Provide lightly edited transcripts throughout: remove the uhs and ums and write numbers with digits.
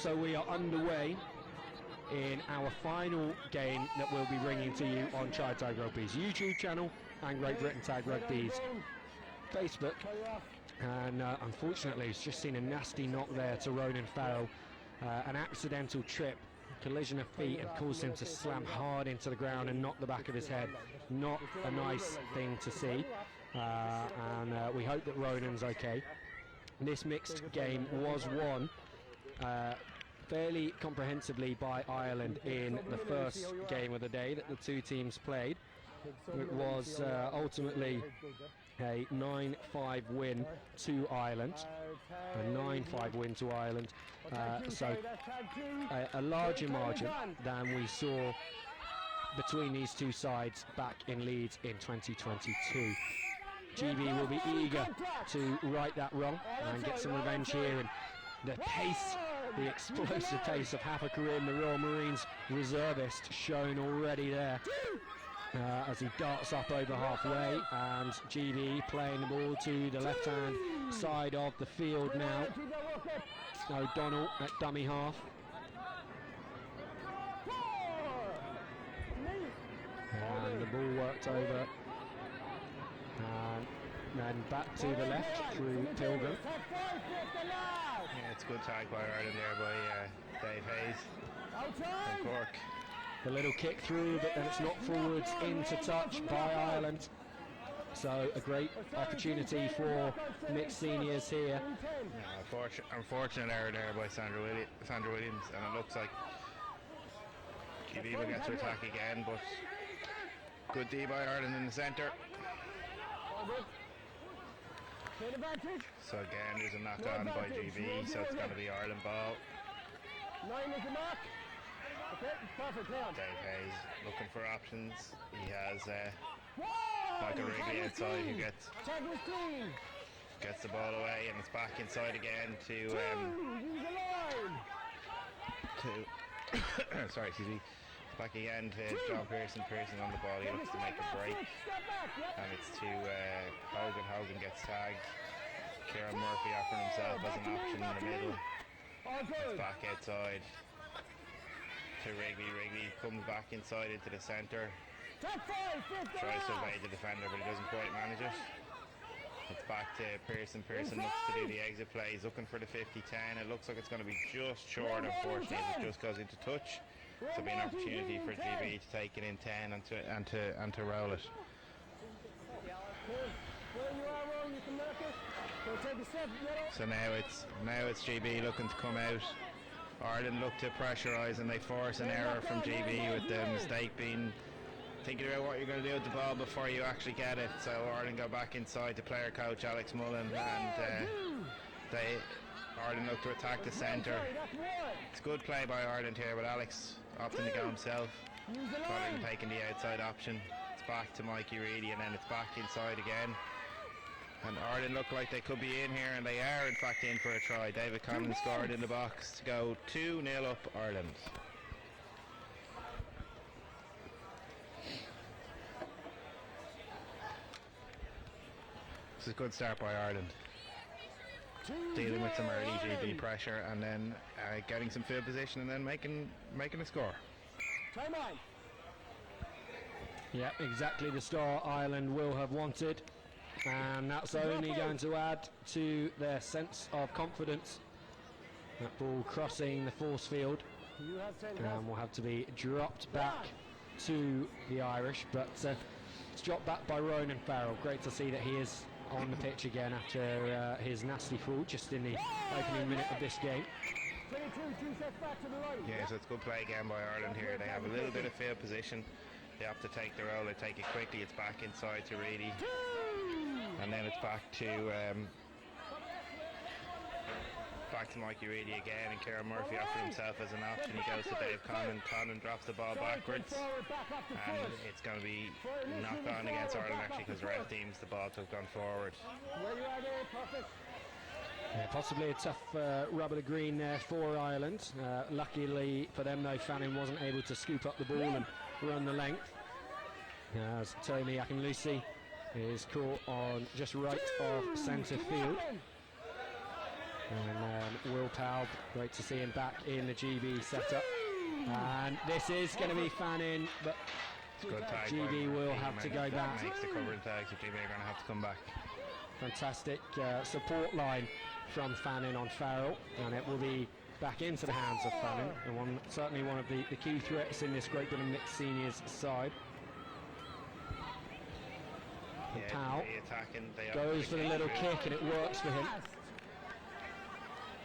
so we are underway in our final game that we'll be bringing to you on Try Tag Rugby's YouTube channel and Great Britain Tag Rugby's Facebook. And unfortunately, he's just seen a nasty knock there to Ronan Farrell. An accidental trip, collision of feet, and caused him to slam hard into the ground and knock the back of his head. Not a nice thing to see. And we hope that Ronan's okay. This mixed game was won fairly comprehensively by Ireland in the first game of the day that the two teams played. It was ultimately a 9-5 win to Ireland, a 9-5 win to Ireland, so a larger margin than we saw between these two sides back in Leeds in 2022. GB will be eager to right that wrong and get some revenge here, and the pace, the explosive pace of Hapa Karim, the Royal Marines reservist, shown already there as he darts up over halfway, and GB playing the ball to the left hand side of the field now. O'Donnell at dummy half, and the ball worked over and then back to the left through Pilgrim. Yeah, it's a good tag by Ireland there by Dave Hayes from Cork. The little kick through, but then it's knocked forwards into touch by Ireland. So a great opportunity for mixed seniors here. Yeah, unfortunate error there by Sandra Williams, and it looks like GB will get to attack again, but good D by Ireland in the centre. So again, there's a knock on by GB, so it's going to be Ireland ball. 9 is the mark. Okay, perfect. Dave Hayes looking for options. He has Michael Wrigley outside who gets the ball away, and it's back inside again to sorry, excuse me. Back again to John Pearson on the ball. He looks to make a break, and it's to Hogan. Hogan gets tagged. Kieran Murphy offering himself as an option in the middle. It's back outside to Wrigley. Wrigley comes back inside into the centre. Tries to evade the defender, but he doesn't quite manage it. It's back to Pearson. Pearson looks to do the exit play. He's looking for the 50-10. It looks like it's going to be just short, unfortunately, as it just goes into touch. So it'll be an opportunity for GB to take it in 10 and to roll it. So now it's GB looking to come out. Ireland look to pressurise, and they force an error from GB, with the mistake being thinking about what you're going to do with the ball before you actually get it. So Ireland go back inside to player coach Alex Mullen, and Ireland look to attack the centre. It's good play by Ireland here, but Alex opting to go himself, rather than taking the outside option. It's back to Mikey Reedy, and then it's back inside again. And Ireland look like they could be in here, and they are in fact in for a try. David Conlon scored in the box to go 2-0 up Ireland. This is a good start by Ireland, dealing with some early GB pressure, and then getting some field position, and then making a score. Time on. Yeah, exactly the score Ireland will have wanted, and that's only going to add to their sense of confidence. That ball crossing the force field, and will have to be dropped back to the Irish, but it's dropped back by Ronan Farrell. Great to see that he is on the pitch again after his nasty fall just in the opening minute of this game. 22 sets back to the right. Yeah, so it's good play again by Ireland here. They have a little bit of field position. They have to take the roll. They take it quickly. It's back inside to Reedy, and then it's back to Mikey Reedy again, and Kieran Murphy offered himself as an option. He goes to Dave Conlon. Conlon drops the ball backwards, and it's going to be knocked on against Ireland, actually, because the red deems the ball to have gone forward. Yeah, possibly a tough rubber to green there for Ireland. Luckily for them, though, Fannin wasn't able to scoop up the ball and run the length, as Tony Akinlusi is caught on just right of centre field. And Will Powell, great to see him back in the GB setup. And this is going to be fan in, but Good tag. GB will have to go back. Makes the covering tag, so GB are going to have to come back. Fantastic support line from Fannin on Farrell, and it will be back into the hands of Fannin, and certainly one of the key threats in this Great Britain Mixed Seniors side. Yeah, Powell they goes for the little kick, and it works for him.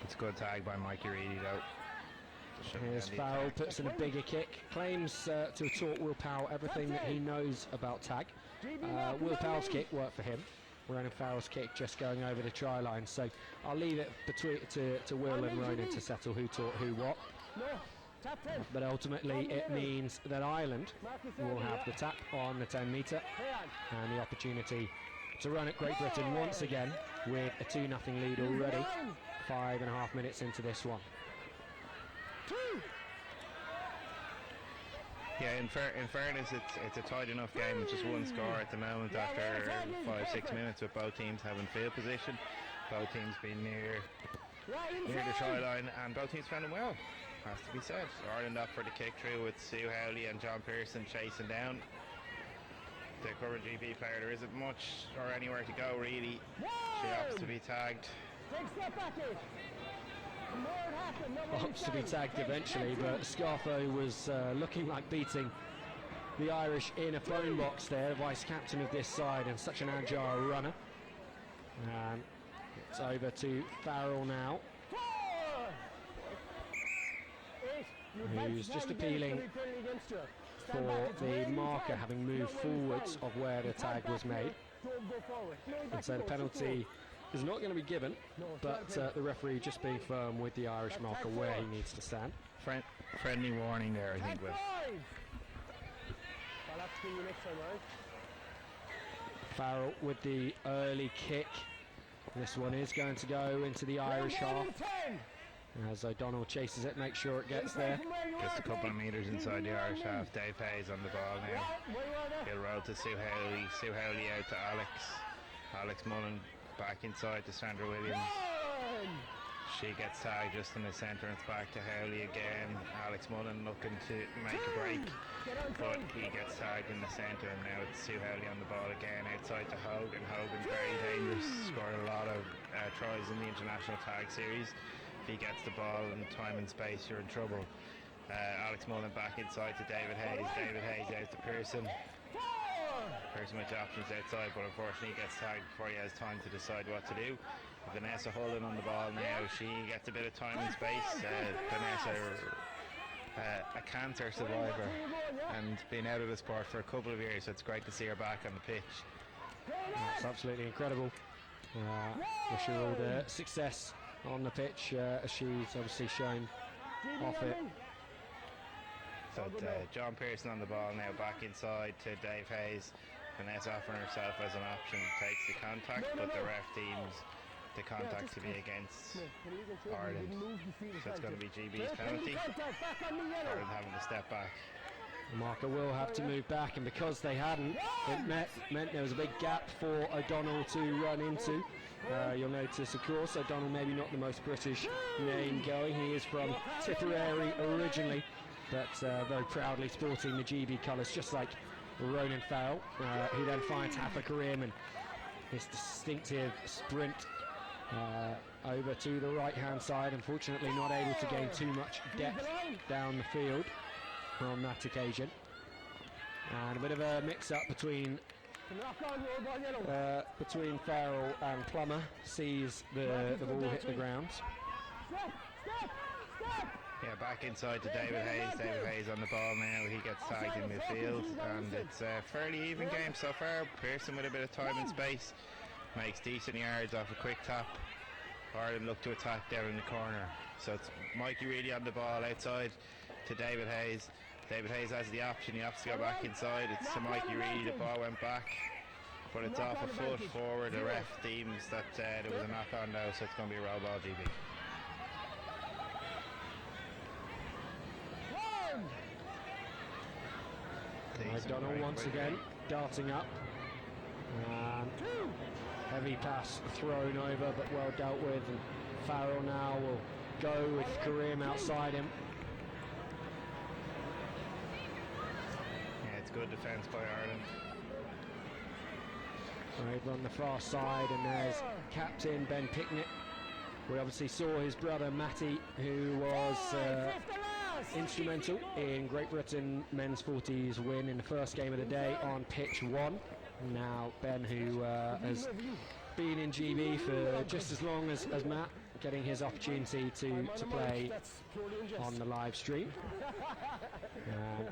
It's a good tag by Mikey Reedy though. Here's Farrell, puts in a bigger kick, claims to have taught Will Powell everything that he knows about tag. Will Powell's kick worked for him. Ronan Farrell's kick just going over the try line. So I'll leave it to Will and Ronan to settle who taught who what. But ultimately it means that Ireland will have the tap on the 10 metre and the opportunity to run at Great Britain once again with a 2-0 lead already, 5.5 minutes into this one. Yeah, in fairness, it's a tight enough game. It's just one score at the moment after 5-6 minutes, with both teams having field position, both teams being near the try line, and both teams defending well, has to be said. Ireland up for the kick through with Sue Howley and John Pearson chasing down the current GB player. There isn't much or anywhere to go really. She opts to be tagged. Opts to be tagged eventually, but Scarfo was looking like beating the Irish in a phone box there, vice captain of this side and such an agile runner. And it's over to Farrell now, who's just appealing for the marker having moved forwards of where the tag was made. And so the penalty is not going to be given, but the referee just being firm with the Irish marker where he needs to stand. Friendly warning there, I think, Will. Farrell with the early kick. This one is going to go into the Irish half as O'Donnell chases it, makes sure it gets there. Just a couple of metres inside the Irish half. Dave Hayes on the ball now. He'll roll to Sue Howley. Sue Howley out to Alex Mullen back inside to Sandra Williams. She gets tagged just in the centre, and it's back to Howley again. Alex Mullen looking to make a break, but he gets tagged in the centre, and now it's Sue Howley on the ball again outside to Hogan. Hogan very dangerous, scored a lot of tries in the international tag series. If he gets the ball in time and space, you're in trouble. Alex Mullen back inside to David Hayes. David Hayes out to Pearson. Pearson with the options outside, but unfortunately he gets tagged before he has time to decide what to do. Vanessa Holden on the ball now. She gets a bit of time and space. Vanessa, a cancer survivor and been out of the sport for a couple of years, so it's great to see her back on the pitch. It's absolutely incredible. Wish her all the success on the pitch, as she's obviously shown off it. So John Pearson on the ball now, back inside to Dave Hayes. Vanessa offering herself as an option, takes the contact, but the ref deems the contact to be against Ireland. So it's going to be GB's penalty. Ireland having to step back. The marker will have to move back, and because they hadn't, it meant there was a big gap for O'Donnell to run into. You'll notice, of course, O'Donnell maybe not the most British name going. He is from Tipperary originally, but very proudly sporting the GB colours, just like Ronan Farrell, who then finds Haffa Karim and his distinctive sprint over to the right-hand side. Unfortunately, not able to gain too much depth down the field on that occasion. And a bit of a mix-up between Farrell and Plummer, sees the ball hit the ground. Yeah, back inside to David Hayes. David Hayes on the ball now. He gets tagged in midfield, and it's a fairly even game so far. Pearson with a bit of time and space makes decent yards off a quick tap. Ireland look to attack down in the corner. So it's Mikey Reedy on the ball outside to David Hayes. David Hayes has the option. He has to go back inside. It's to Mikey Reedy. The ball went back, but it's off a foot forward. The ref deems that there was a knock on now, so it's going to be a roll ball, GB. O'Donnell once again darting up. Heavy pass thrown over, but well dealt with, and Farrell now will go with Kareem outside him. Yeah, it's good defence by Ireland. Over on the far side, and there's captain Ben Picnic. We obviously saw his brother Matty, who was instrumental in Great Britain men's 40s win in the first game of the day on pitch 1. Now Ben, who has been in GB for just as long as Matt, getting his opportunity to play on the live stream.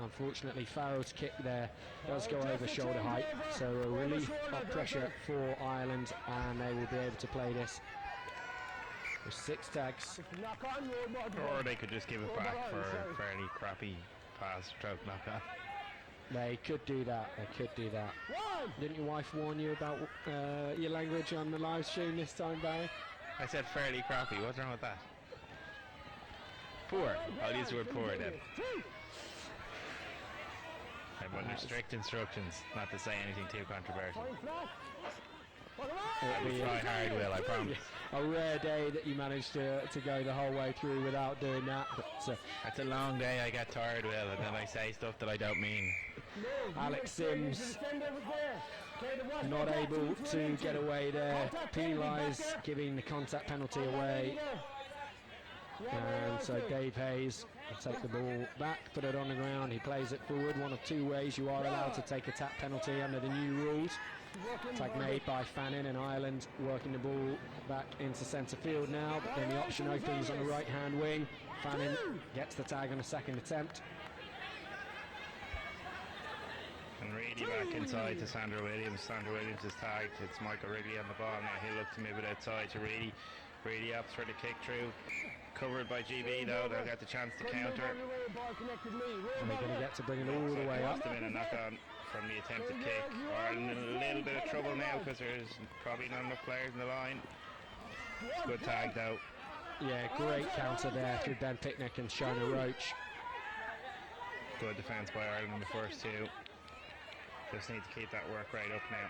Unfortunately, Farrell's kick there does go over shoulder height, so a relief of pressure for Ireland, and they will be able to play this with 6 tags. Or they could just give it back for a fairly crappy pass stroke knock on. They could do that. They could do that. Didn't your wife warn you about your language on the live stream this time, Barry? I said fairly crappy. What's wrong with that? Poor. I'll use the word poor then. I'm under strict instructions not to say anything too controversial. I will try hard, Will, I promise. A rare day that you managed to go the whole way through without doing that. But it's a long day. I get tired, Will, and then I say stuff that I don't mean. Alex Sims not able to get away there, penalised, giving the contact penalty away. And so Dave Hayes will take the ball back, put it on the ground. He plays it forward. One of 2 ways you are allowed to take a tap penalty under the new rules. Tag made by Fannin, and Ireland working the ball back into centre field now, but then the option opens on the right hand wing. Fannin gets the tag on a second attempt. And Reedy back inside to Sandra Williams. Sandra Williams is tagged. It's Michael Wrigley on the ball now. He'll look to move it outside to Reedy. Reedy opts for the kick through. Covered by GB though. They'll get the chance to counter. And they're going to get to bring it all the way up. Must have been a knock on from the attempted kick. Ireland in a little bit of trouble now because there's probably not enough players in the line. Good tag though. Yeah, great counter there through Ben Picnic and Shona Roach. Good defence by Ireland in the first 2. Just need to keep that work rate up now.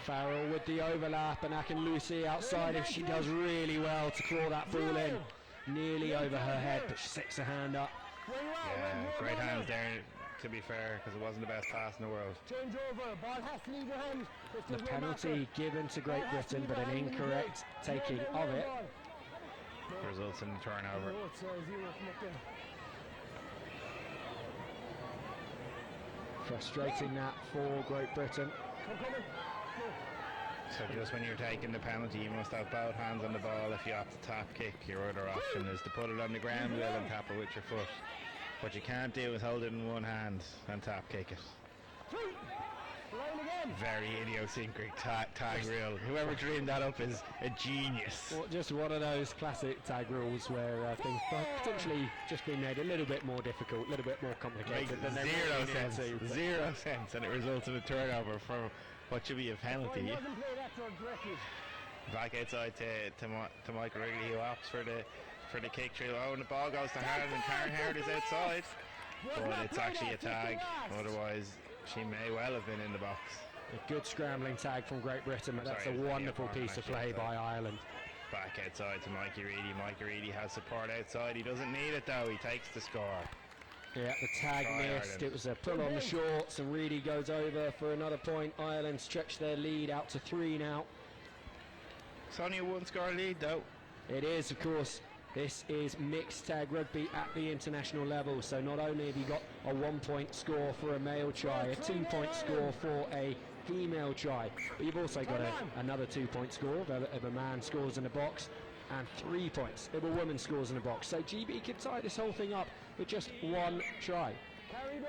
Farrell with the overlap, and Akinlusi outside if she does really well to claw that ball in. Nearly over her head, but she sticks her hand up. Yeah, great hands there, to be fair, because it wasn't the best pass in the world. The penalty given to Great Britain, but an incorrect taking of it. Results in the turnover. Frustrating that for Great Britain. So just when you're taking the penalty, you must have both hands on the ball. If you opt to tap kick, your other option is to put it on the ground, Will, and tap it with your foot. What you can't do is hold it in one hand and tap kick it. Very idiosyncratic tag rule. Whoever dreamed that up is a genius. Well, just one of those classic tag rules where things potentially just been made a little bit more difficult, a little bit more complicated than they really needed to. 0 cents, and it results in a turnover for what should be a penalty. Back outside to Michael Wrigley, who opts for the kick through. Oh, and the ball goes to Howard, and Karen Howard is outside. But it's actually a tag, otherwise she may well have been in the box. A good scrambling tag from Great Britain, but that's a wonderful piece of play by Ireland. Back outside to Mikey Reedy. Mikey Reedy has support outside. He doesn't need it though. He takes the score. Yeah, the tag missed. Ireland. It was a pull on the shorts, and Reedy goes over for another point. Ireland stretch their lead out to 3 now. It's only a 1-score lead though. It is, of course. This is mixed tag rugby at the international level, so not only have you got a 1-point score for a male try, a 2-point score for a female try, but you've also got another 2-point score if a man scores in the box, and 3 points if a woman scores in the box. So GB could tie this whole thing up with just 1 try.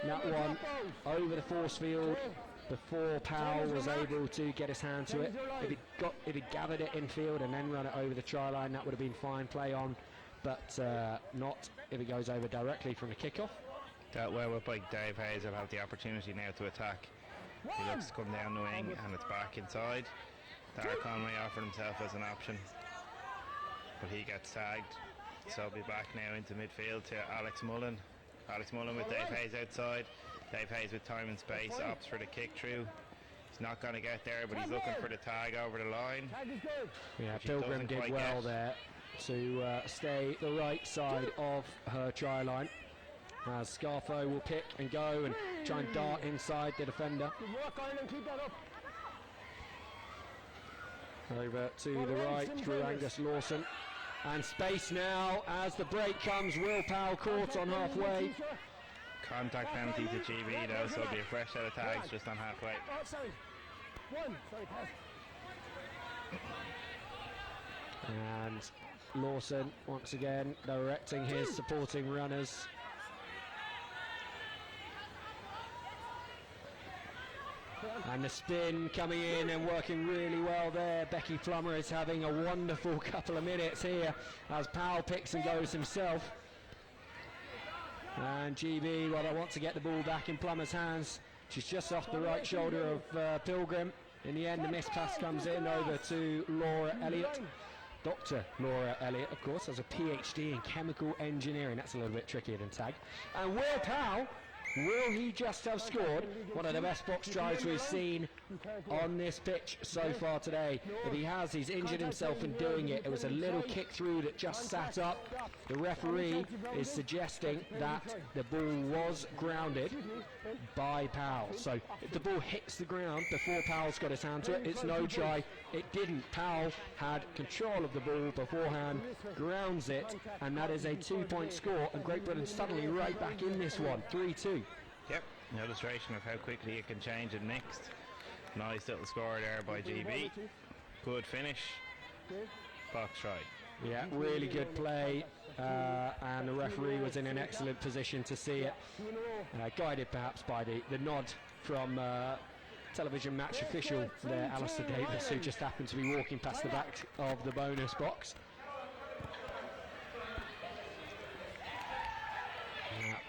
That one over the force field before Powell was able to get his hand to it. If he gathered it infield and then run it over the try line, that would have been fine play on, but not if it goes over directly from the kickoff. Dealt well with by Dave Hayes. Will have the opportunity now to attack. He looks to come down the wing, and it's back inside. Dara Conway offered himself as an option, but he gets tagged. So I'll be back now into midfield to Alex Mullen. Alex Mullen with Dave Hayes outside. Dave Hayes with time and space, opts for the kick through. He's not going to get there, but he's looking for the tag over the line. Tag is good. Yeah, Which he Pilgrim doesn't did quite well get. there to stay the right side of her try line. As Scarfo will pick and go and try and dart inside the defender. Good work, Ireland. Keep that up. Over to the right through Angus Lawson. And space now as the break comes. Will Powell caught on halfway. Contact penalty to GB though, so it'll be a fresh set of tags just on halfway. Oh, sorry. One. Sorry, pass. And Lawson once again directing his supporting runners. And the spin coming in and working really well there. Becky Plummer is having a wonderful couple of minutes here as Powell picks and goes himself. And GB, well, they want to get the ball back in Plummer's hands. She's just off the right shoulder of Pilgrim. In the end, the missed pass comes in over to Laura Elliott. Dr. Laura Elliott, of course, has a PhD in chemical engineering. That's a little bit trickier than tag. And Will Powell, will he just have scored one of the best box tries we've seen on this pitch so far today? If he has, he's injured himself in doing it. It was a little kick through that just sat up. The referee is suggesting that the ball was grounded by Powell. So if the ball hits the ground before Powell's got his hand to it, it's no try. It didn't. Powell had control of the ball beforehand, grounds it, and that is a 2-point score. And Great Britain suddenly right back in this one, 3-2. Yep, an illustration of how quickly it can change and mixed. Nice little score there by GB. Good finish. Box try. Yeah, really good play, and the referee was in an excellent position to see it, guided perhaps by the nod from television match official there, Alistair Davis, who just happened to be walking past the back of the bonus box.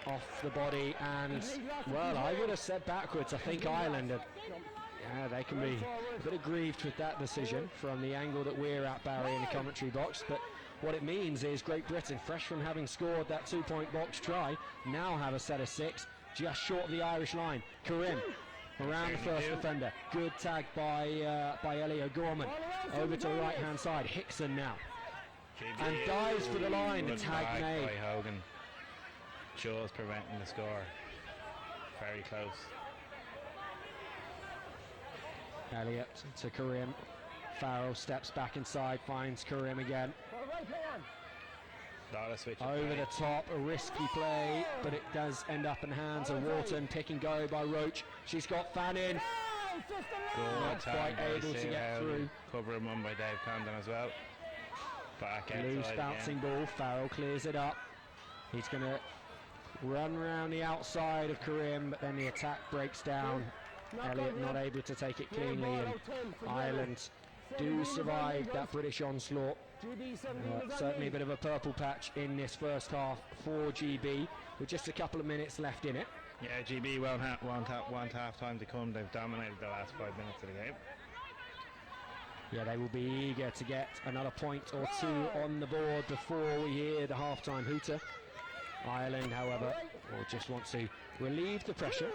Off the body, and well, I would have said backwards. I think Ireland are, yeah, they can be a bit aggrieved with that decision from the angle that we're at, Barry, in the commentary box. But what it means is Great Britain, fresh from having scored that 2-point box try, now have a set of 6 just short of the Irish line. Karim around the first defender. Good tag by Ellie O'Gorman. Over to the right hand side. Hickson now, and dives for the line. The tag made by Hogan. Shaw's preventing the score. Very close. Elliott to Karim. Farrell steps back inside, finds Karim again. Lot of switch Over the top, a risky play, but it does end up in the hands of Wharton. Pick and go by Roach. She's got Fannin. Not quite able to get through. Cover one by Dave Condon as well. Back outside Loose bouncing ball. Farrell clears it up. He's going to run around the outside of Karim, but then the attack breaks down. Elliott not able to take it cleanly, and Ireland do survive that British onslaught. Certainly a bit of a purple patch in this first half for GB, with just a couple of minutes left in it. Yeah, GB want half time to come. They've dominated the last 5 minutes of the game. Yeah, they will be eager to get another point or two on the board before we hear the half-time hooter. Ireland, however, will just want to relieve the pressure,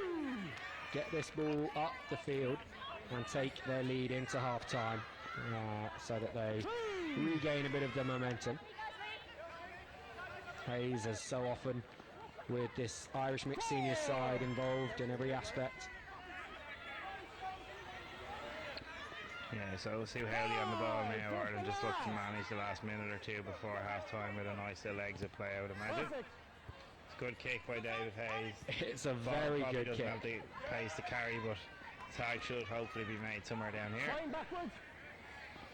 get this ball up the field and take their lead into half-time, so that they regain a bit of the momentum. Hayes, as so often with this Irish mixed senior side, involved in every aspect. Yeah, so we'll see Howley on the ball now. Ireland just look to manage the last minute or two before half-time with a nice little exit play, I would imagine. It's a good kick by David Hayes. It's a very good doesn't kick. have the pace to carry, but tag should hopefully be made somewhere down here.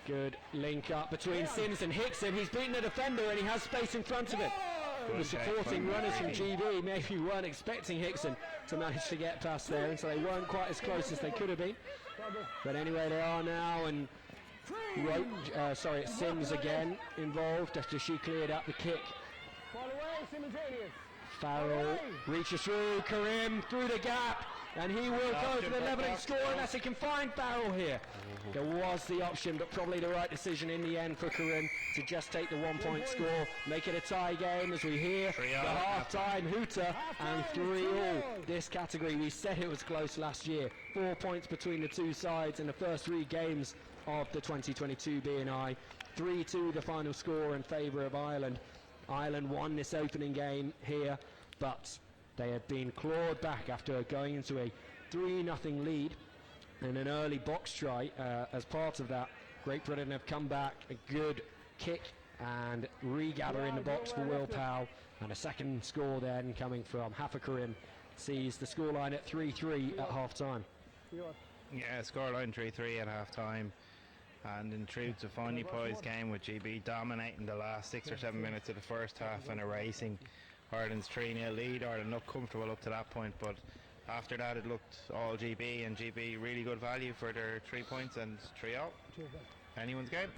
Good link up between Sims and Hickson. He's beaten the defender and he has space in front of him. The supporting runners from GB maybe weren't expecting Hickson to manage to get past there, and so they weren't quite as close as they could have been. But anyway, they are now, and it's Sims again involved after she cleared up the kick. Farrell reaches through, Karim through the gap, And he will go for the levelling score unless he can find Barrel here. There was the option, but probably the right decision in the end for Corinne to just take the 1 point score, make it a tie game as we hear the half-time hooter, and 3-3. This category, we said it was close last year. 4 points between the two sides in the first 3 games of the 2022 B&I. 3-2 the final score in favour of Ireland. Ireland won this opening game here, but they had been clawed back after going into a 3-0 lead in an early box try. As part of that, Great Britain have come back, a good kick and regather in the box for Will Powell, and a second score then coming from Hafa Corinne sees the scoreline at 3-3 at half-time. Yeah, scoreline 3-3 at half-time, and in true to finally poised game with GB dominating the last 6 or 7 minutes of the first half and erasing Ireland's 3-0 lead. Ireland looked comfortable up to that point, but after that it looked all GB, and GB really good value for their 3 points and 3-0. Anyone's game?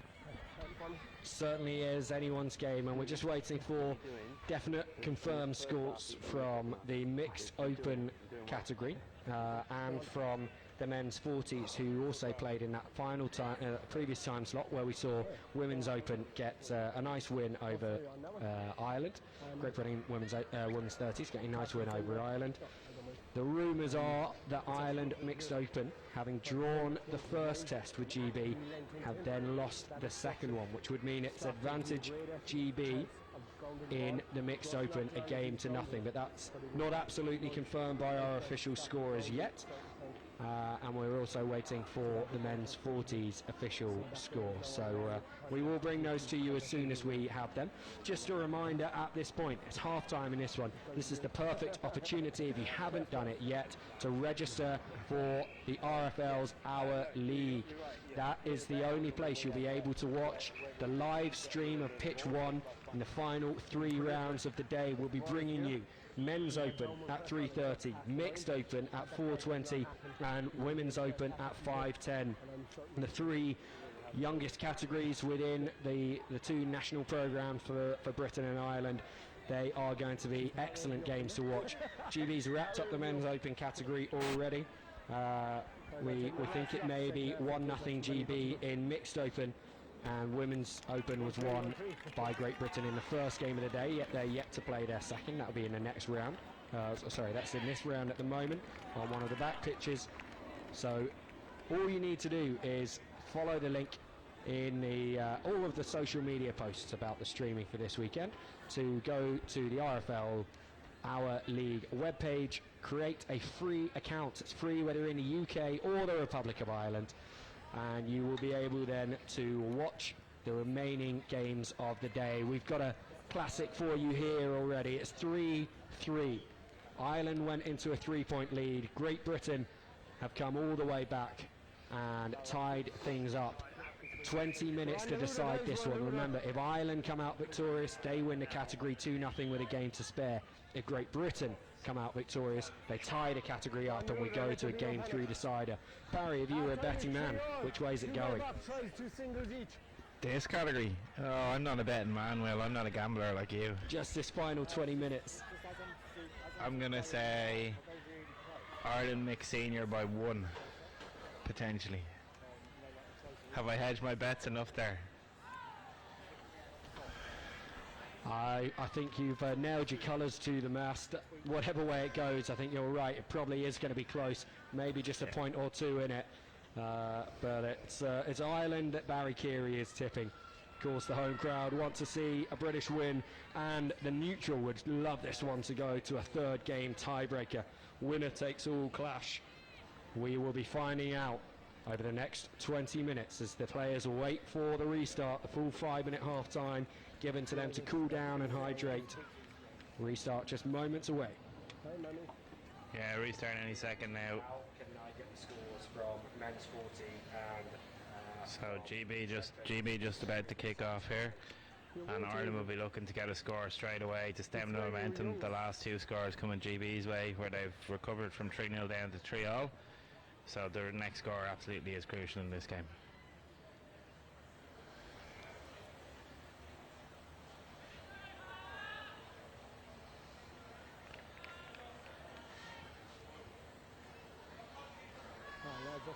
Certainly is anyone's game, and we're just waiting for definite confirmed scores from the mixed open category and from the men's 40s, who also played in that final time, previous time slot where we saw women's open get a nice win over Ireland. Great Britain women's 30s getting a nice win over Ireland. The rumours are that Ireland mixed open, having drawn the first test with GB, have then lost the second one, which would mean it's advantage GB in the mixed open, a game to nothing. But that's not absolutely confirmed by our official scorers yet. And we're also waiting for the men's 40s official score. So we will bring those to you as soon as we have them. Just a reminder at this point, it's half-time in this one. This is the perfect opportunity, if you haven't done it yet, to register for the RFL's Our League. That is the only place you'll be able to watch the live stream of Pitch 1 in the final 3 rounds of the day. We'll be bringing you men's open at 3:30, mixed open at 4:20, and women's open at 5:10. The 3 youngest categories within the 2 national programmes for Britain and Ireland. They are going to be excellent games to watch. GB's wrapped up the men's open category already. We think it may be 1-0 GB in mixed open, and women's open was won by Great Britain in the first game of the day, yet they're yet to play their second. That'll be in the next round. Sorry, that's in this round at the moment on one of the back pitches. So all you need to do is follow the link in the all of the social media posts about the streaming for this weekend to go to the RFL Our League webpage, create a free account. It's free whether in the UK or the Republic of Ireland, and you will be able then to watch the remaining games of the day. We've got a classic for you here already. It's 3-3. Ireland went into a 3-point lead. Great Britain have come all the way back and tied things up. 20 minutes to decide this one. Remember, if Ireland come out victorious, they win the category 2-0 with a game to spare. If Great Britain come out victorious, they tie the category up and we go to a game 3 decider. Barry, if you were a betting man, which way is it going? This category? Oh, I'm not a betting man, Will. I'm not a gambler like you. Just this final 20 minutes. I'm going to say Ireland mixed senior by 1, potentially. Have I hedged my bets enough there? I think you've nailed your colours to the mast. Whatever way it goes, I think you're right. It probably is going to be close. Maybe just a point or 2 in it. But it's Ireland that Barry Keary is tipping. Of course, the home crowd want to see a British win, and the neutral would love this one to go to a 3rd game tiebreaker. Winner takes all clash. We will be finding out over the next 20 minutes as the players wait for the restart, the full 5-minute half-time given to them to cool down and hydrate. Restart just moments away. Yeah, restart any second now. How can I get the scores from men's 40 and so GB just about to kick off here, and Ireland will be looking to get a score straight away to stem the momentum. The last 2 scores coming GB's way, where they've recovered from 3-0 down to 3-0. So their next score absolutely is crucial in this game.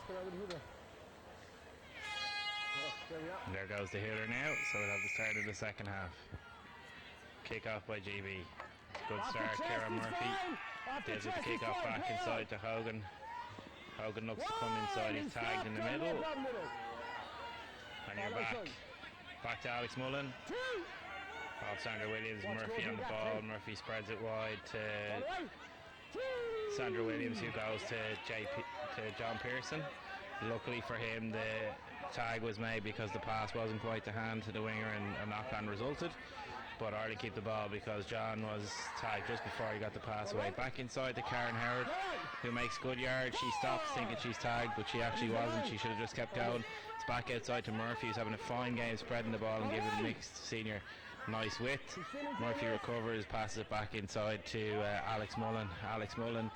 Get out with the hooter. There we are. And there goes the hitter now, so we'll have the start of the second half. Kick off by GB. Good start, Kieran Murphy. Gives it the kick off back inside to Hogan. Hogan looks to come inside, he's tagged in the middle. And you're back. Back to Alex Mullen. Off Sandra Williams, Murphy on the ball. Murphy spreads it wide to Sandra Williams, who goes to John Pearson. Luckily for him, the tag was made because the pass wasn't quite to hand to the winger and a knock-on resulted. But Ireland keep the ball because John was tagged just before he got the pass away. Back inside to Karen Howard, who makes good yards. She stops thinking she's tagged, but she actually wasn't. She should have just kept going. It's back outside to Murphy, who's having a fine game spreading the ball and giving the mixed senior nice width. Murphy recovers, passes it back inside to Alex Mullen. Alex Mullen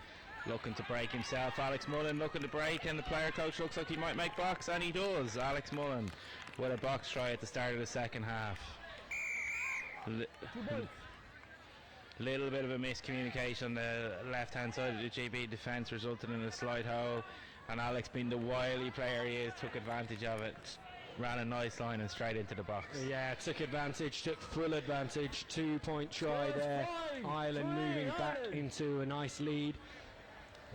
looking to break himself. Alex Mullen looking to break, and the player coach looks like he might make box, and he does. Alex Mullen with a box try at the start of the second half. Little bit of a miscommunication on the left hand side of the GB defence resulted in a slide hole, and Alex, being the wily player he is, took advantage of it, ran a nice line and straight into the box. Yeah, took advantage, took full advantage. 2-point try there. Ireland moving back into a nice lead.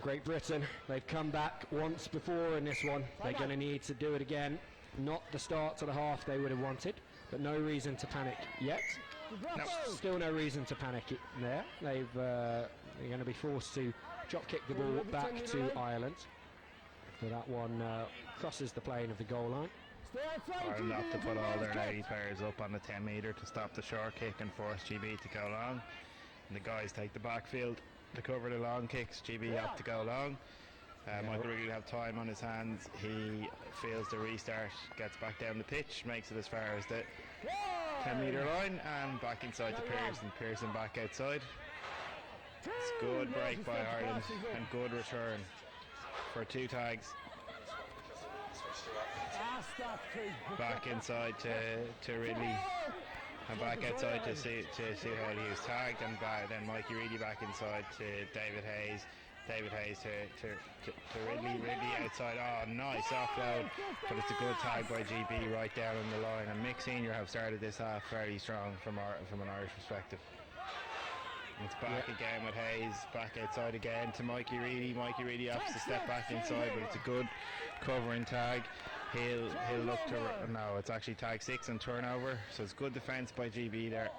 Great Britain, they've come back once before in this one. They're going to need to do it again. Not the start to the half they would have wanted, but no reason to panic yet. No. Still no reason to panic there. They're going to be forced to drop kick the ball back to Ireland. So that one crosses the plane of the goal line. Ireland have to put all their lady players up on the 10 metre to stop the short kick and force GB to go long. And the guys take the backfield to cover the long kicks. GB have to go long. Michael Wrigley will have time on his hands. He feels the restart, gets back down the pitch, makes it as far as the 10 metre line, and back inside to Pearson. Pearson back outside. It's good break by Ireland and good return for 2 tags. Back inside to Ridley, and back outside to Sue Haley, who's tagged, and then Mikey Reedy back inside to David Hayes. David Hayes to Ridley. Ridley outside. Oh, nice offload, but it's a good tag by GB right down on the line. And Mick Senior have started this half fairly strong from an Irish perspective. It's back again with Hayes, back outside again to Mikey Reedy. Mikey Reedy opts to step back inside, but it's a good covering tag. He'll look to, no, it's actually tag 6 and turnover, so it's good defence by GB there.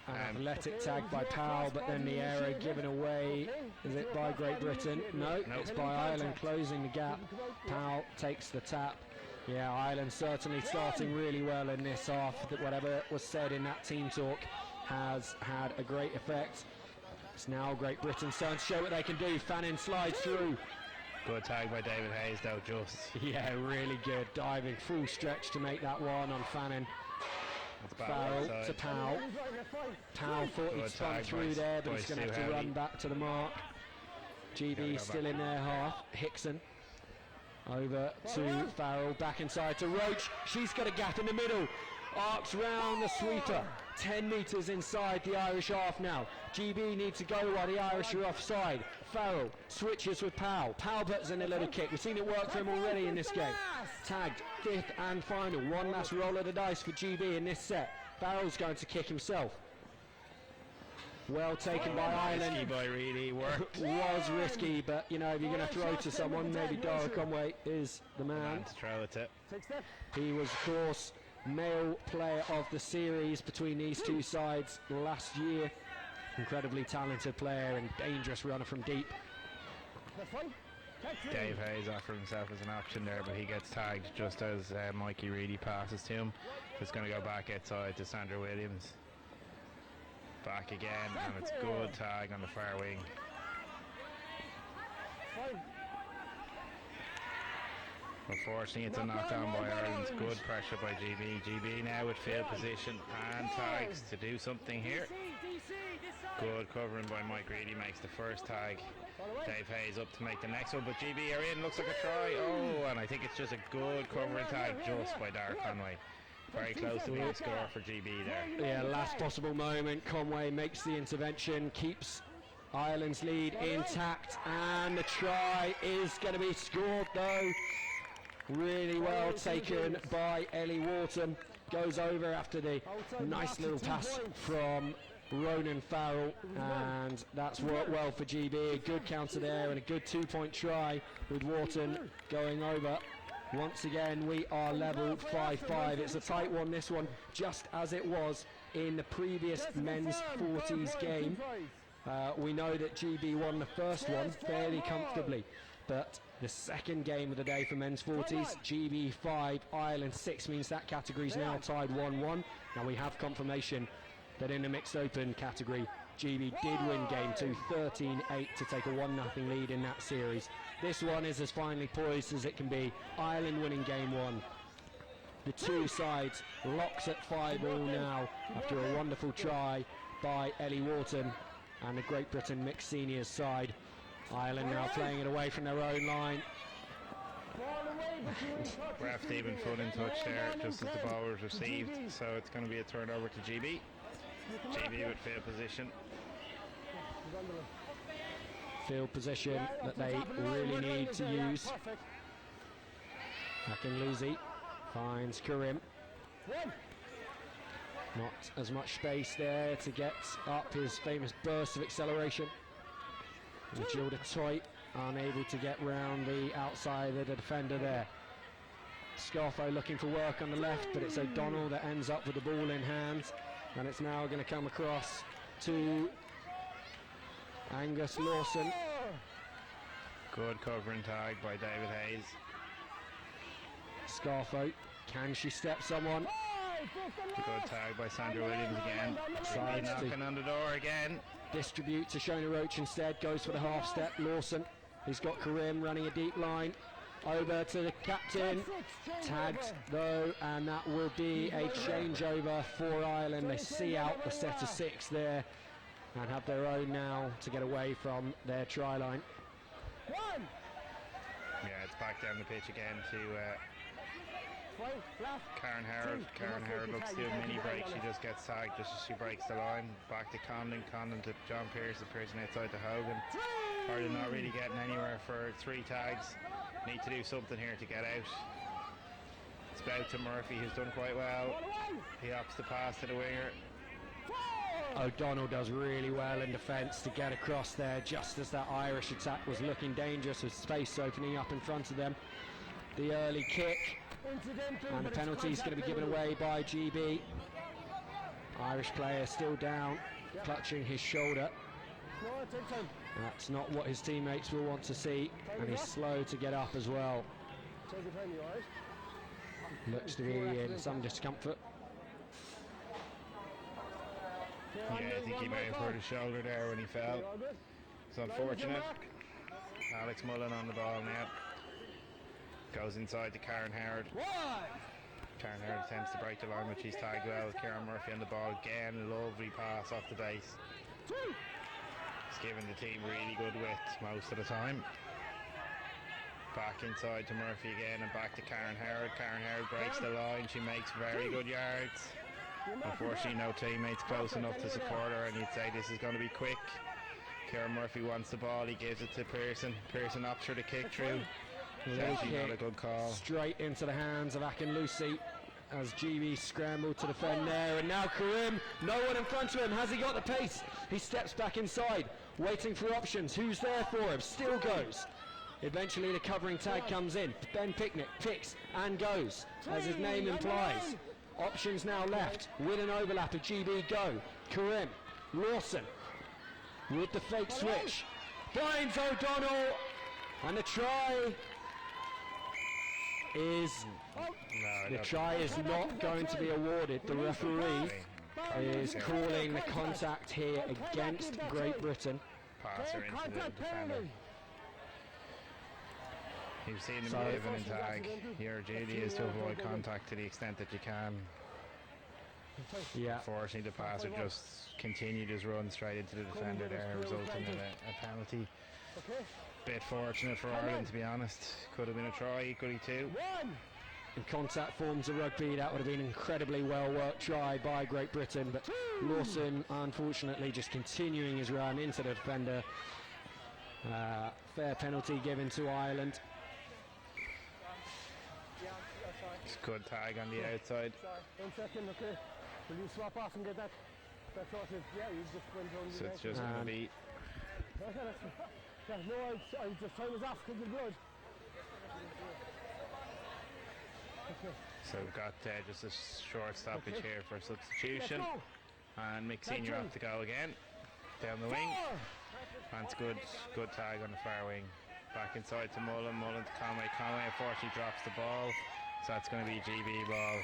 An athletic tag by Powell, but then the error given away. Is it by Great Britain? No, it's by Ireland closing the gap. Powell takes the tap. Yeah, Ireland certainly starting really well in this half. That whatever was said in that team talk has had a great effect. It's now Great Britain starting to show what they can do. Fannin slides through. Good tag by David Hayes though, just. Yeah, really good. Diving full stretch to make that one on Fannin. Farrell to Powell. Powell thought he'd spun through there, but he's going to have to run back to the mark. GB still in their half. Hickson over to Farrell, back inside to Roach. She's got a gap in the middle. Arcs round the sweeper. 10 metres inside the Irish half now. GB need to go while the Irish are offside. Farrell switches with Powell. Powell puts in a little kick. We've seen it work for him already in this game. Tagged, 5th and final. One last roll of the dice for GB in this set. Farrell's going to kick himself. Well taken by Ireland. Risky by Reedy, worked. Was risky, but you know, if you're going to throw to someone, maybe Dara Conway is the man. To throw it. He was, of course, male player of the series between these two sides last year. Incredibly talented player and dangerous runner from deep. Dave Hayes offered himself as an option there, but he gets tagged just as Mikey Reedy passes to him. It's going to go back outside to Sandra Williams. Back again, and it's good tag on the far wing. Unfortunately, it's a knockdown by Ireland. Good pressure by GB. GB now with field position and tags to do something here. Good covering by Mike Reedy, makes the first tag. Dave Hayes up to make the next one, but GB are in. Looks like a try. Oh, and I think it's just a good covering tag just by Dara Conway. Very close to being a score for GB there. Yeah, last possible moment. Conway makes the intervention, keeps Ireland's lead intact, and the try is going to be scored though. Really well taken by Ellie Wharton. Goes over after the nice little pass from Ronan Farrell, and that's worked well for GB. A good counter there and a good 2-point try with Wharton going over. Once again, we are level 5-5. It's a tight one, this one, just as it was in the previous men's 40s game. We know that GB won the first one fairly comfortably, but the second game of the day for men's 40s, GB 5, Ireland 6, means that category is now tied 1-1. Now we have confirmation that in the mixed open category, GB did win game 2, 13-8 to take a 1-0 lead in that series. This one is as finely poised as it can be. Ireland winning game 1. The two sides locked at 5-all now after a wonderful try by Ellie Wharton and the Great Britain mixed seniors side. Ireland now playing it away from their own line. Ref even foot in touch there just as the ball was received, so it's going to be a turnover to GB. GB with field position. Field position that they really need to use. Akinlusi finds Karim. Not as much space there to get up his famous burst of acceleration. And Gilda Toit unable to get round the outside of the defender there. Scarfo looking for work on the left, but it's O'Donnell that ends up with the ball in hand, and it's now going to come across to Angus Lawson. Good covering tag by David Hayes. Scarfo, can she step someone? Good tag by Sandra Williams again. Sides knocking on the door again. Distribute to Shona Roach instead, goes for the half step. Lawson, he's got Karim running a deep line. Over to the captain, tagged though, and that will be a changeover for Ireland. They see out the set of 6 there and have their own now to get away from their try line. Yeah, it's back down the pitch again to Karen Howard. Karen Howard looks to do a mini break. She just gets tagged just as she breaks the line. Back to Condon. Condon to John Pearson. Pearson outside to Hogan. Ireland not really getting anywhere for 3 tags. Need to do something here to get out. It's about to Murphy, who's done quite well. He opts to pass to the winger. O'Donnell does really well in defence to get across there just as that Irish attack was looking dangerous, with space opening up in front of them. The early kick, and the penalty is going to be given away by GB. Irish player still down, clutching his shoulder. That's not what his teammates will want to see, and he's slow to get up as well. Looks to be in some discomfort. Yeah, I think he may have hurt his shoulder there when he fell. It's unfortunate. Alex Mullen on the ball now. Goes inside to Karen Howard. Karen Howard attempts to break the line, but she's tagged well. Kieran Murphy on the ball again. A lovely pass off the base. It's giving the team really good width most of the time. Back inside to Murphy again and back to Karen Howard. Karen Howard breaks the line. She makes very good yards. Unfortunately, no teammates close enough to support her, and you'd say this is going to be quick. Kieran Murphy wants the ball. He gives it to Pearson. Pearson opts for the kick through. It's actually not a good call. Straight into the hands of Akinlusi as GB scrambled to defend there, and now Karim, no one in front of him. Has he got the pace? He steps back inside, waiting for options. Who's there for him? Still goes. Eventually the covering tag comes in. Ben Picnic picks and goes, as his name implies. Options now left with an overlap of GB go. Karim, Lawson with the fake switch. Finds O'Donnell, and the try is not going to be awarded. The referee is calling the contact here against Great Britain. Passer into the defender. You've seen them moving in tag. Your duty is to avoid contact to the extent that you can. Yeah. Unfortunately, the passer just continued his run straight into the defender there, resulting in a penalty. Bit fortunate for Ireland, to be honest. Could have been a try, equally too. and contact forms of rugby. That would have been an incredibly well worked try by Great Britain, but Lawson unfortunately just continuing his run into the defender. Fair penalty given to Ireland. It's a good tag on the outside. 1 second, okay. Will you swap off and get that sorted? Yeah, you just went on the So it's just going to be. No, I just time was off because of blood. Okay. So we've got just a short stoppage here for substitution. And Mick Senior off to go again. Down the wing. And it's good tag on the far wing. Back inside to Mullen. Mullen to Conway. Conway unfortunately drops the ball. So it's going to be GB ball.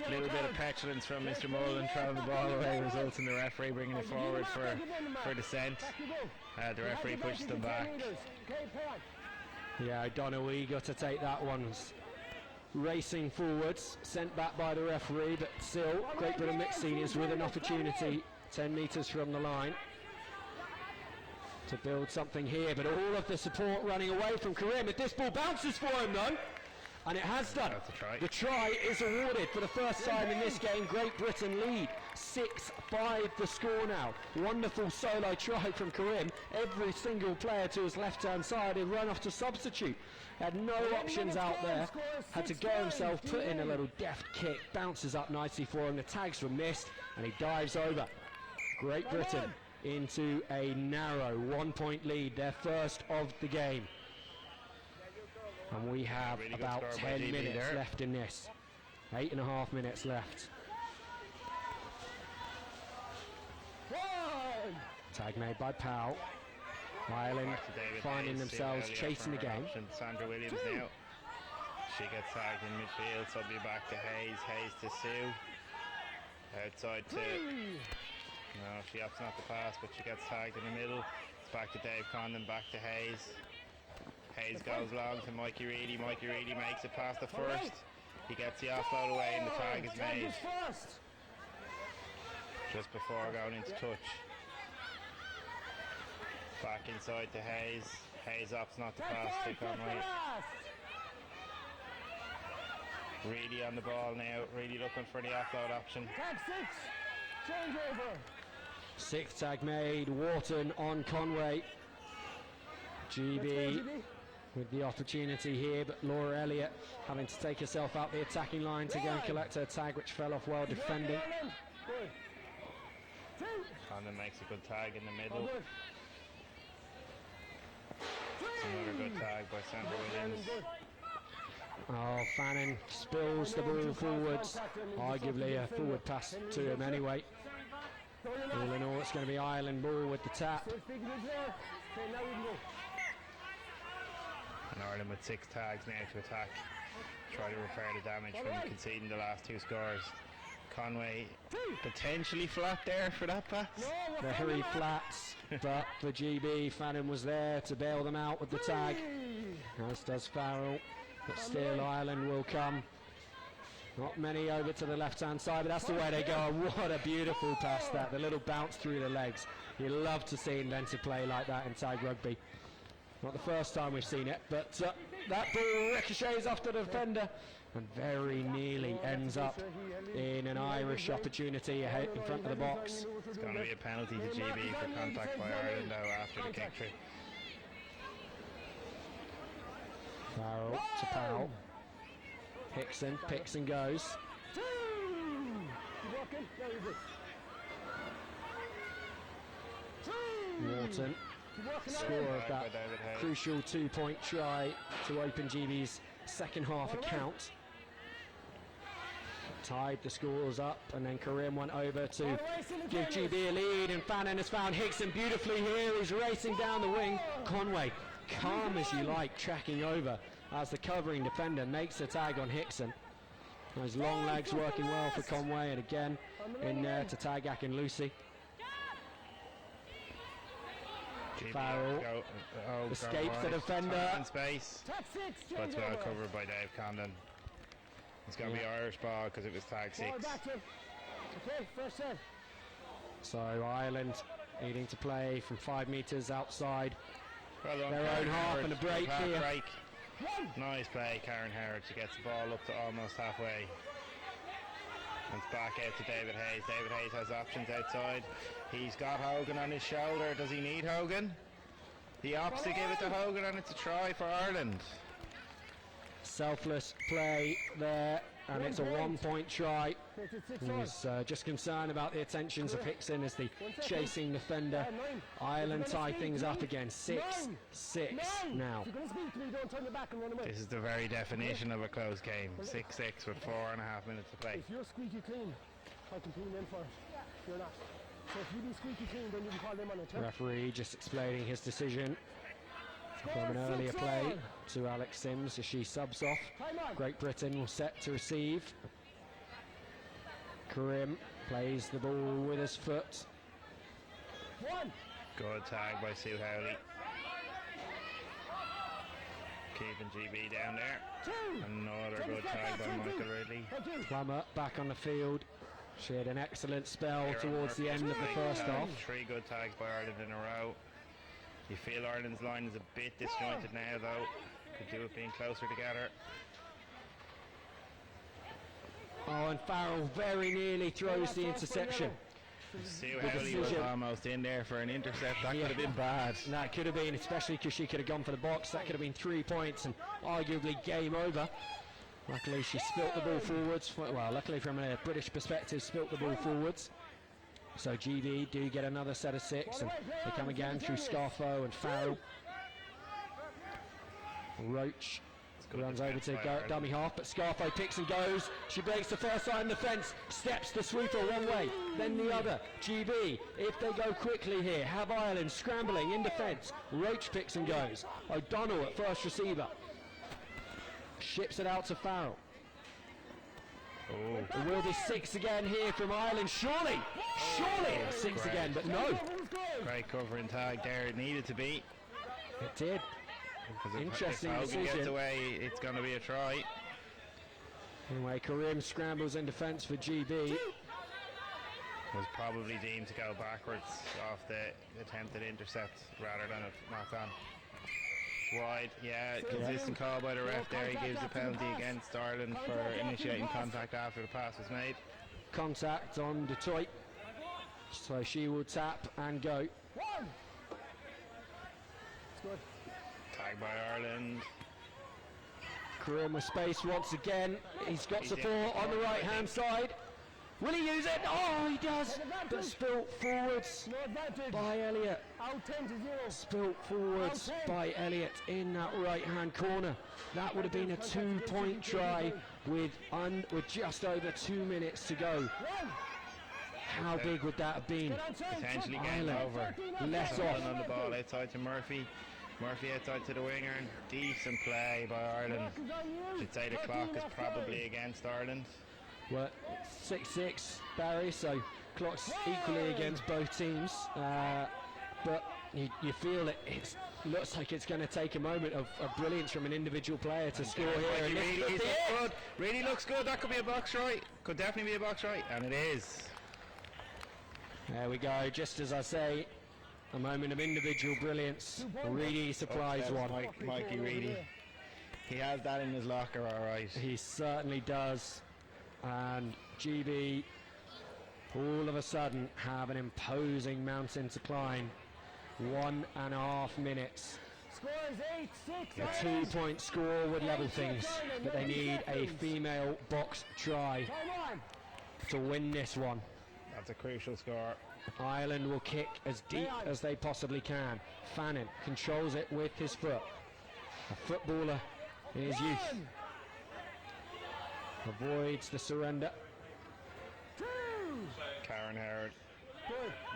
A little bit of petulance from Mr. Mullen throwing the ball away results in the referee bringing it forward for dissent. The referee pushes them back. Yeah, O'Donnell eager to take that one. Racing forwards, sent back by the referee, but still Great Britain mixed seniors with an opportunity 10 metres from the line to build something here, but all of the support running away from Karim. If this ball bounces for him though, and it has done. The try is awarded for the first time in this game. Great Britain lead 6-5 the score now. Wonderful solo try from Karim. Every single player to his left hand side had run off to substitute. Had no options out there. Had to go himself, put in a little deft kick. Bounces up nicely for him. The tags were missed and he dives over. Great Britain into a narrow 1 point lead. Their first of the game. And we have about 10 minutes left in this. 8.5 minutes left. Tag made by Powell. Ireland finding themselves chasing the game. Sandra Williams now. She gets tagged in midfield, so it'll be back to Hayes. Hayes to Sue. Outside to... No, she opts not to pass, but she gets tagged in the middle. It's back to Dave Condon, back to Hayes. Hayes goes long to Mikey Reedy. Mikey Reedy makes it past the first. He gets the offload away and the tag is made just before going into touch. Back inside to Hayes. Hayes opts not to pass to Conway. Reedy on the ball now. Reedy looking for the offload option. Tag 6. Change over. 6 tag made. Wharton on Conway. GB with the opportunity here, but Laura Elliott having to take herself out the attacking line to go and collect her tag, which fell off while defending. Condon makes a good tag in the middle. It's another good tag by Sandra Williams. Oh, Fannin spills the ball forwards. Arguably a forward pass to him anyway. All in all, it's going to be Ireland ball with the tap. And Ireland with 6 tags now to attack. Try to repair the damage from conceding the last 2 scores. Conway potentially flat there for that pass. Very flat, but for GB, Fannin was there to bail them out with the tag, as does Farrell. But still, Ireland will come. Not many over to the left-hand side, but that's the way they go. What a beautiful pass that, the little bounce through the legs. You love to see inventive play like that in tag rugby. Not the first time we've seen it, but that ball ricochets off the defender and very nearly ends up in an Irish opportunity ahead in front of the box. It's going to be a penalty to GB for contact by Ireland though after the kick tree. Farrell to Powell. Hickson picks and goes. Wharton. Score of that crucial 2-point try to open GB's second half account. Tied the scores up, and then Karim went over to give GB a lead, and Fannin has found Hickson beautifully here. He's racing down the wing. Conway, calm as you like, tracking over as the covering defender makes the tag on Hickson. Those long legs working well for Conway, and again in there to tag Akin Lucy. Farrell escapes the defender. In space, but it's well covered by Dave Condon. It's going to be Irish ball because it was tag 6. So Ireland needing to play from 5 metres outside well done, their own half and a break here. Nice play, Karen Howard. She gets the ball up to almost halfway. And it's back out to David Hayes. David Hayes has options outside. He's got Hogan on his shoulder. Does he need Hogan? He opts to give it to Hogan, and it's a try for Ireland. Selfless play there, and it's a 1-point try. He's just concerned about the attentions of Hickson as the chasing defender. Ireland tie things up again. 6-6 now. This is the very definition of a close game. 6-6 with 4.5 minutes to play. If you're squeaky clean, I can clean in first. You're not. So if you be squeaky clean, then you can call them on a turn. Referee just explaining his decision from an earlier play to Alex Sims as she subs off. Great Britain will set to receive. Karim plays the ball with his foot. Good tag by Sue Howley. Keeping GB down there. Another good tag by Michael Ridley. Plummer back on the field. She had an excellent spell towards the end of the first half. 3 good tags by Ireland in a row. You feel Ireland's line is a bit disjointed now, though. Could do it being closer together. Oh, and Farrell very nearly throws the interception. Sue Howley was almost in there for an intercept. That could have been bad. That could have been, especially because she could have gone for the box. That could have been 3 points and arguably game over. Luckily, she spilt the ball forwards. Well, luckily from a British perspective, spilt the ball forwards. So GB do get another set of 6, and they come again through Scarfo and Farrell. Roach runs over to Garrett dummy half, but Scarfo picks and goes. She breaks the first line of the fence, steps the sweeper one way, then the other. GB, if they go quickly here, have Ireland scrambling in defence. Roach picks and goes. O'Donnell at first receiver. Ships it out to Farrell. It will be 6 again here from Ireland. Surely 6 again, but no. Great covering tag there. It needed to be. It did. Interesting if Hogan decision. gets away, it's going to be a try. Anyway, Karim scrambles in defence for GB. Was probably deemed to go backwards off the attempted intercept rather than a knock on. Wide, yeah, consistent call by the ref there. He gives the penalty against Ireland for initiating contact after the pass was made. Contact on Detroit, so she will tap and go. Tag by Ireland. Karim with space once again. He's got support on the right hand side. Will he use it? Oh, he does. But spilt forwards by Elliott. Spilt forwards by Elliott in that right hand corner. That would have been a 2-point try with just over 2 minutes to go. How big would that have been? Potentially game over. Less off. On the ball outside to Murphy. Murphy outside to the winger, and decent play by Ireland. Should say the clock is probably against Ireland. Well, 6-6, Barry, so clock's equally against both teams. But you feel it looks like it's going to take a moment of brilliance from an individual player to score here. Really looks good. That could be a box try. Could definitely be a box try, and it is. There we go, just as I say, a moment of individual brilliance. Reedy supplies one. Mikey Reedy. He has that in his locker, all right. He certainly does. And GB all of a sudden have an imposing mountain to climb. 1.5 minutes. A 2-point score would level things, but they need a female box try to win this one. That's a crucial score. Ireland will kick as deep as they possibly can. Fannin controls it with his foot. A footballer in his youth. Avoids the surrender. Karen Howard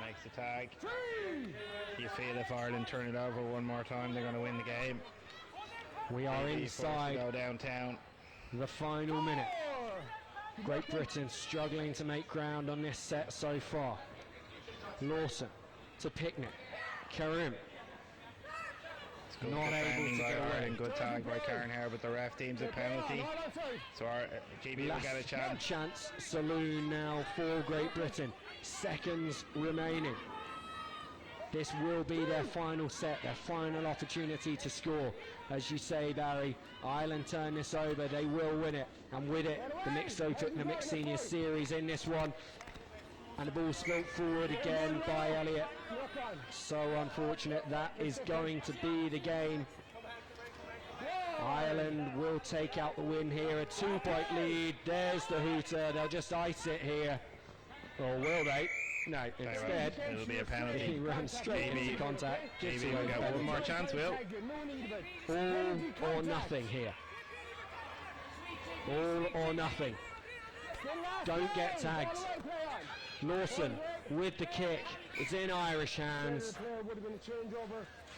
makes the tag. You feel if Ireland turn it over one more time, they're going to win the game. We are inside go downtown. the final minute. Great Britain struggling to make ground on this set so far. Lawson to Picnic. Karim. Good Not able to by get away. Ireland. Good tag by Karen Howard, but the ref deems a penalty. So our GB will get a chance. Chance saloon now for Great Britain. Seconds remaining. this will be their final set, their final opportunity to score. As you say, Barry, Ireland turn this over, they will win it, and with it, the mixed senior series in this one. And the ball spilt forward again by Elliott. So unfortunate. That is going to be the game. Ireland will take out the win here, a 2-point lead. There's the hooter, they'll just ice it here. Or will they? No, instead it'll be a penalty. He runs straight into contact. JB will get one more chance, Will. All or nothing here. All or nothing. Don't get tagged. Lawson with the kick. It's in Irish hands.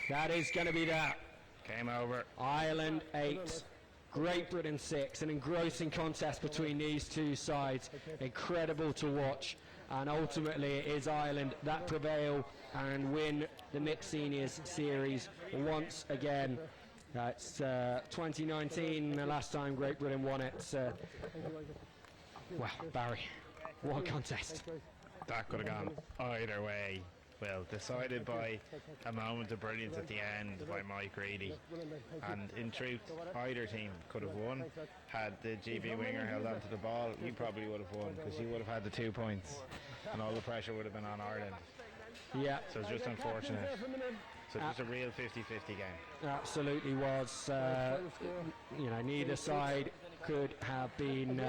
That is going to be that. Game over. Ireland 8, Great Britain 6. An engrossing contest between these two sides. Incredible to watch. And ultimately it is Ireland that prevail and win the Mixed Seniors Series once again. It's 2019, the last time Great Britain won it. Well, Barry, what a contest. That could have gone either way. Well, decided by a moment of brilliance at the end by Mike Reedy. And in truth, either team could have won. Had the GB winger held onto the ball, he probably would have won, because he would have had the 2 points and all the pressure would have been on Ireland. Yeah. So it's just unfortunate. So it's a real 50-50 game. Absolutely was. You know, neither side could have been...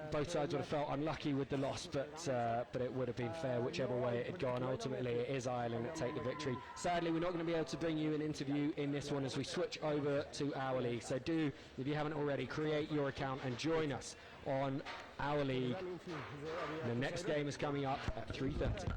both sides would have felt unlucky with the loss, but it would have been fair whichever way it had gone. Ultimately, it is Ireland that take the victory. Sadly, we're not going to be able to bring you an interview in this one as we switch over to our league. So do, if you haven't already, create your account and join us on our league. The next game is coming up at 3:30.